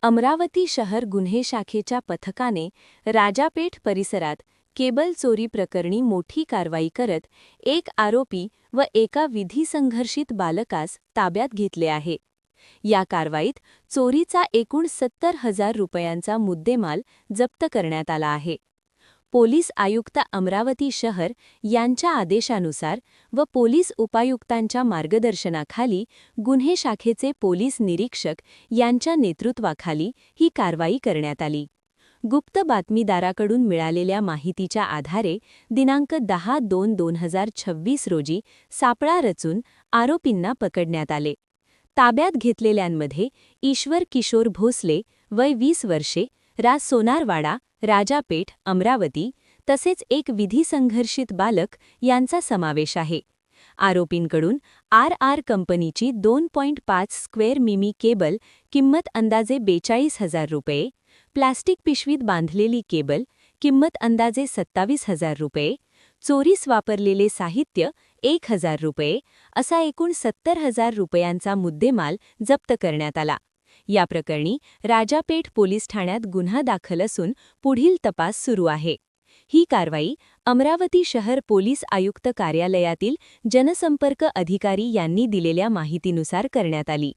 अमरावती शहर गुन्हे शाखेच्या पथकाने राजापेठ परिसरात केबल चोरी प्रकरणी मोठी कारवाई करत एक आरोपी व एका विधिसंघर्षित बालकास ताब्यात घेतले आहे. या कारवाईत चोरीचा एकूण 70,000 रुपयांचा मुद्देमाल जप्त करण्यात आला आहे. पोलीस आयुक्त अमरावती शहर यांच्या आदेशानुसार व पोलीस उपायुक्तांच्या मार्गदर्शनाखाली गुन्हे शाखेचे पोलीस निरीक्षक यांच्या नेतृत्वाखाली ही कारवाई करण्यात आली. गुप्त बातमीदाराकडून मिळालेल्या माहितीच्या आधारे दिनांक 10/2/2026 रोजी सापळा रचून आरोपींना पकडण्यात आले. ताब्यात घेतलेल्यांमध्ये ईश्वर किशोर भोसले वय 20 वर्षे, सोनारवाडा, राजापेठ, अमरावती तसेच एक विधिसंघर्षित बालक यांचा समावेश आहे. आरोपींकडून आर कंपनीची 2.5 स्क्वेअर मिमी केबल किंमत अंदाजे 42,000 रुपये, प्लास्टिक पिशवीत बांधलेली केबल किंमत अंदाजे 27,000 रुपये, चोरीस वापरलेले साहित्य 1,000 रुपये असा एकूण 70,000 रुपयांचा मुद्देमाल जप्त करण्यात आला. या प्रकरणी राजापेठ पोलीस ठाण्यात गुन्हा दाखल असून पुढील तपास सुरू आहे. ही कारवाई अमरावती शहर पोलीस आयुक्त कार्यालयातील जनसंपर्क अधिकारी यांनी दिलेल्या माहितीनुसार करण्यात आली.